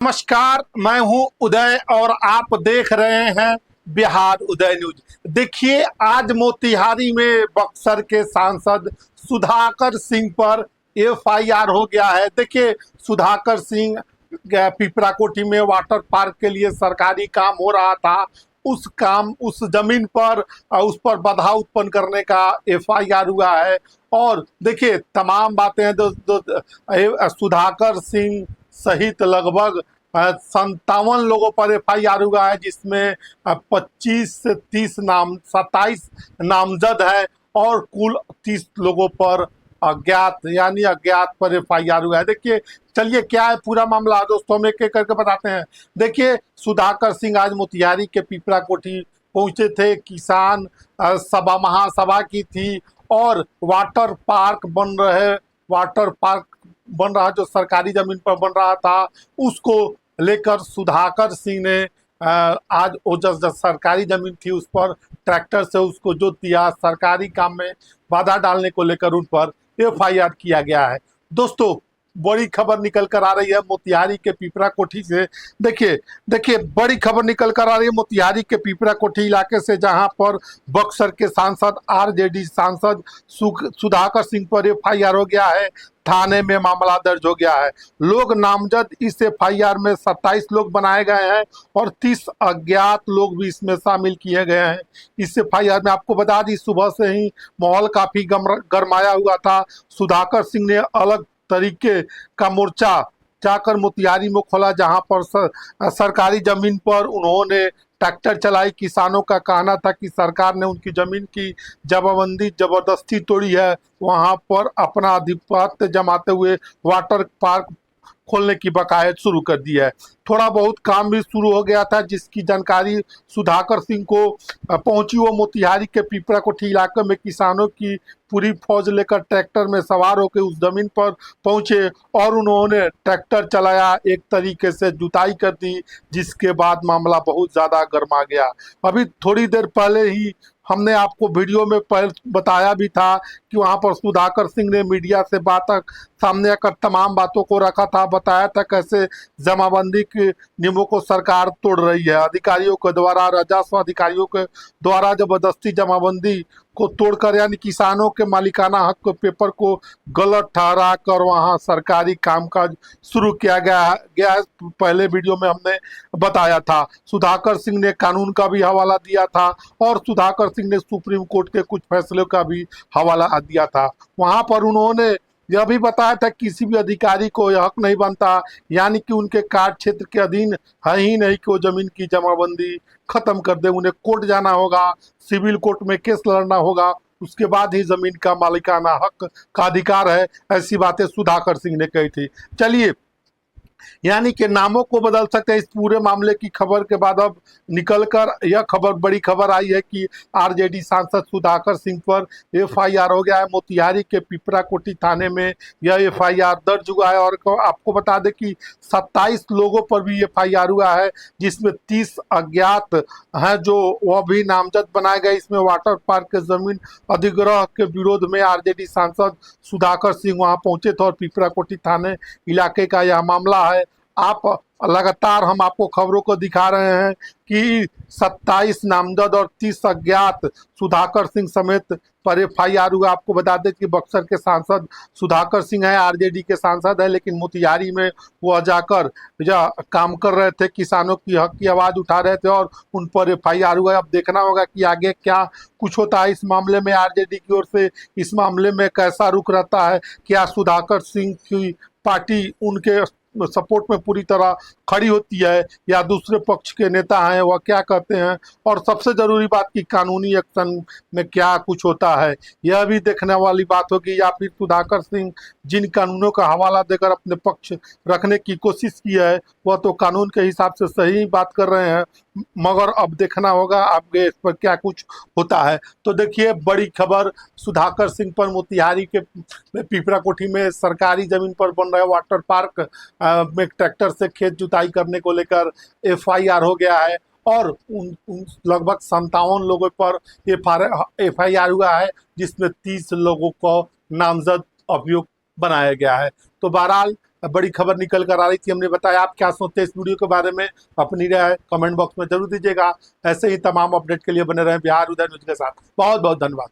नमस्कार, मैं हूं उदय और आप देख रहे हैं बिहार उदय न्यूज। देखिए, आज मोतिहारी में बक्सर के सांसद सुधाकर सिंह पर एफआईआर हो गया है। देखिए, सुधाकर सिंह पिपराकोठी में वाटर पार्क के लिए सरकारी काम हो रहा था। उस जमीन पर उस पर बाधा उत्पन्न करने का एफआईआर हुआ है। और देखिए, तमाम बातें हैं। सुधाकर सिंह सहित लगभग 57 लोगों पर एफआईआर हुआ है, जिसमें 25 से 30 नाम 27 नामजद है और कुल 30 लोगों पर अज्ञात पर एफआईआर हुआ है। देखिए, चलिए क्या है पूरा मामला दोस्तों, हम एक एक करके बताते हैं। देखिए, सुधाकर सिंह आज मोतिहारी के पिपरा कोठी पहुंचे थे। किसान सभा महासभा की थी और वाटर पार्क बन रहा जो सरकारी जमीन पर बन रहा था, उसको लेकर सुधाकर सिंह ने आज वो जो सरकारी जमीन थी उस पर ट्रैक्टर से उसको जोत दिया। सरकारी काम में बाधा डालने को लेकर उन पर एफआईआर किया गया है। दोस्तों, बड़ी खबर निकल कर आ रही है मोतिहारी के पिपरा कोठी से। देखिए बड़ी खबर निकल कर आ रही है मोतिहारी के पिपरा कोठी इलाके से, जहां पर बक्सर के सांसद आरजेडी सांसद सुधाकर सिंह पर एफआईआर हो गया है। थाने में मामला दर्ज हो गया है। लोग नामजद इस एफआईआर में 27 लोग बनाए गए हैं और 30 अज्ञात लोग भी इसमें शामिल किए गए हैं। इस एफआईआर में आपको बता दी, सुबह से ही माहौल काफी गरमाया हुआ था। सुधाकर सिंह ने अलग तरीके का मोर्चा जाकर मोतिहारी में खोला, जहां पर सरकारी जमीन पर उन्होंने ट्रैक्टर चलाई। किसानों का कहना था कि सरकार ने उनकी जमीन की जमाबंदी जबरदस्ती तोड़ी है। वहां पर अपना आधिपत्य जमाते हुए वाटर पार्क खोलने की बकायद शुरू कर दी है। थोड़ा बहुत काम भी शुरू हो गया था, जिसकी जानकारी सुधाकर सिंह को पहुंची। वो मोतिहारी के पिपरा कोठी इलाके में किसानों की पूरी फौज लेकर ट्रैक्टर में सवार होकर उस जमीन पर पहुंचे और उन्होंने ट्रैक्टर चलाया, एक तरीके से जुताई कर दी, जिसके बाद मामला बहुत ज़्यादा गर्मा गया। अभी थोड़ी देर पहले ही हमने आपको वीडियो में बताया भी था कि वहां पर सुधाकर सिंह ने मीडिया से सामने आकर तमाम बातों को रखा था, बताया था कैसे जमाबंदी के नियमों को सरकार तोड़ रही है। अधिकारियों के द्वारा, राजस्व अधिकारियों के द्वारा जबरदस्ती जमाबंदी को तोड़कर, यानी किसानों के मालिकाना हक के पेपर को गलत ठहरा कर वहां सरकारी कामकाज शुरू किया गया है। पहले वीडियो में हमने बताया था। सुधाकर सिंह ने कानून का भी हवाला दिया था और सुधाकर सिंह ने सुप्रीम कोर्ट के कुछ फैसलों का भी हवाला दिया था। वहां पर उन्होंने यह भी बताया था कि किसी भी अधिकारी को यह हक नहीं बनता, यानी कि उनके कार्य क्षेत्र के अधीन है ही नहीं कि वो जमीन की जमाबंदी खत्म कर दे। उन्हें कोर्ट जाना होगा, सिविल कोर्ट में केस लड़ना होगा, उसके बाद ही जमीन का मालिकाना हक का अधिकार है। ऐसी बातें सुधाकर सिंह ने कही थी। चलिए, यानी कि नामों को बदल सकते हैं। इस पूरे मामले की खबर के बाद अब निकलकर यह बड़ी खबर आई है कि आरजेडी सांसद सुधाकर सिंह पर एफआईआर हो गया है। मोतिहारी के पिपरा कोठी थाने में यह एफआईआर दर्ज हुआ है और आपको बता दें कि 27 लोगों पर भी एफआईआर हुआ है, जिसमें 30 अज्ञात हैं जो वह भी नामजद बनाए गए। इसमें वाटर पार्क के जमीन अधिग्रहण के विरोध में आरजेडी सांसद सुधाकर सिंह वहां पहुंचे थे और पिपरा कोठी थाने इलाके का यह मामला है। आप लगातार हम आपको खबरों को दिखा रहे हैं कि 27 नामजद और 30 अज्ञात सुधाकर सिंह समेत पर एफआईआर हुआ। आपको बता दें कि बक्सर के सांसद सुधाकर सिंह है, आरजेडी के सांसद है, लेकिन मोतिहारी में वो जाकर काम कर रहे थे, किसानों की हक की आवाज़ उठा रहे थे और उन पर एफआईआर हुआ। अब देखना होगा कि आगे क्या कुछ होता है इस मामले में। आरजेडी की ओर से इस मामले में कैसा रुख रहता है, क्या सुधाकर सिंह की पार्टी उनके सपोर्ट में पूरी तरह खड़ी होती है या दूसरे पक्ष के नेता हैं वह क्या कहते हैं, और सबसे जरूरी बात की कानूनी एक्शन में क्या कुछ होता है, यह भी देखने वाली बात होगी। या फिर सुधाकर सिंह जिन कानूनों का हवाला देकर अपने पक्ष रखने की कोशिश की है वह तो कानून के हिसाब से सही बात कर रहे हैं, मगर अब देखना होगा आगे इस पर क्या कुछ होता है। तो देखिए, बड़ी खबर सुधाकर सिंह पर मोतिहारी के पिपरा कोठी में सरकारी जमीन पर बन रहे वाटर पार्क में ट्रैक्टर से खेत जुताई करने को लेकर एफआईआर हो गया है और उन लगभग 57 लोगों पर एफआईआर हुआ है, जिसमें 30 लोगों को नामजद अभियुक्त बनाया गया है। तो बहरहाल बड़ी खबर निकल कर आ रही थी। हमने बताया। आप क्या सोचते हैं इस वीडियो के बारे में? अपनी राय कमेंट बॉक्स में जरूर दीजिएगा। ऐसे ही तमाम अपडेट के लिए बने रहें बिहार उदय न्यूज के साथ। बहुत बहुत धन्यवाद।